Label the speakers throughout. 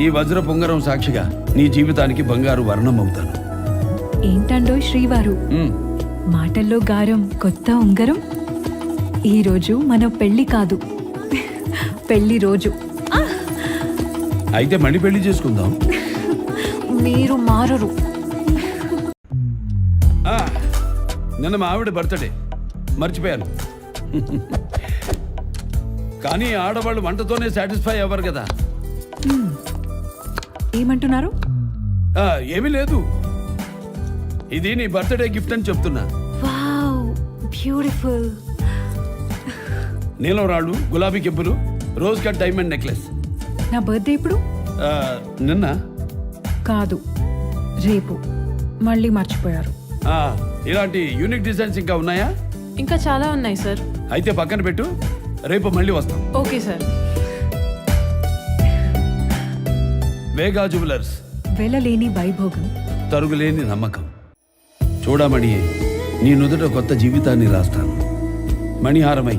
Speaker 1: ఈ వజ్ర పొంగరం సాక్షిగా నీ జీవితానికి బంగారు వర్ణం అవుతాను.
Speaker 2: ఏంటండోయ్ శ్రీవారు, మాటల్లో గారం కొత్త ఉంగరం. ఈరోజు మన పెళ్లి కాదు, పెళ్లి రోజు.
Speaker 1: అయితే మళ్ళీ పెళ్లి చేసుకుందాం.
Speaker 2: మీరు మారరు.
Speaker 1: నిన్న మా ఆవిడ బర్త్డే మర్చిపోయాను. కానీ ఆడవాళ్ళు వంటతోనే సాటిస్ఫై అవ్వరు కదా.
Speaker 2: ఏమంటున్నారు?
Speaker 1: ఏమీ లేదు, ఇది నీ బర్త్డే గిఫ్ట్ అని చెప్తున్నా.
Speaker 2: Wow, beautiful.
Speaker 1: నీలం రాళ్ళు, గులాబీ కెప్పులు, రోజ్ కట్ డైమండ్ నెక్లెస్.
Speaker 2: నా బర్త్డే ఇప్పుడు?
Speaker 1: నిన్న
Speaker 2: కాదు, రేపు. మళ్ళీ మర్చిపోయారు.
Speaker 1: ఇలాంటి యూనిక్ డిజైన్స్ ఇంకా ఉన్నాయా?
Speaker 3: ఇంకా చాలా ఉన్నాయి సార్.
Speaker 1: అయితే పక్కన పెట్టు, రేపు మళ్ళీ వస్తాం.
Speaker 3: Okay sir.
Speaker 1: వేగా జ్యువెలర్స్,
Speaker 2: వెలలేని వైభోగం,
Speaker 1: తరుగులేని నమ్మకం. చూడమణి, నీ నుదుట కొత్త జీవితాన్ని రాస్తాను. మణిహారమై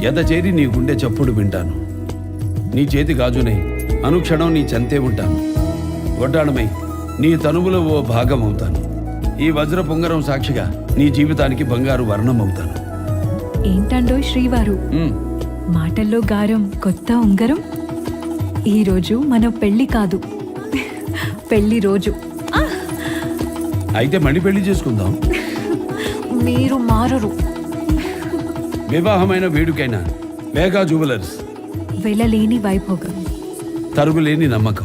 Speaker 1: ఎద చేరి నీ గుండె చప్పుడు వింటాను. నీ చేతి గాజునై అనుక్షణం నీ చెంతే ఉంటాను. వడ్డాణమై నీ తనువులో ఓ భాగం అవుతాను. ఈ వజ్ర పొంగరం సాక్షిగా నీ జీవితానికి బంగారు వర్ణం అవుతాను.
Speaker 2: ఏంటండోయ్ శ్రీవారు, మాటల్లో గారం కొత్త ఉంగరం. ఈరోజు మన పెళ్లి కాదు, పెళ్లి రోజు.
Speaker 1: అయితే మళ్ళీ పెళ్లి చేసుకుందాం.
Speaker 2: మీరు మారరు.
Speaker 1: వివాహమైన వేడుకైనా వేగా జ్యువెలర్స్,
Speaker 2: వెలలేని వైభోగం,
Speaker 1: తరుగులేని నమ్మకం.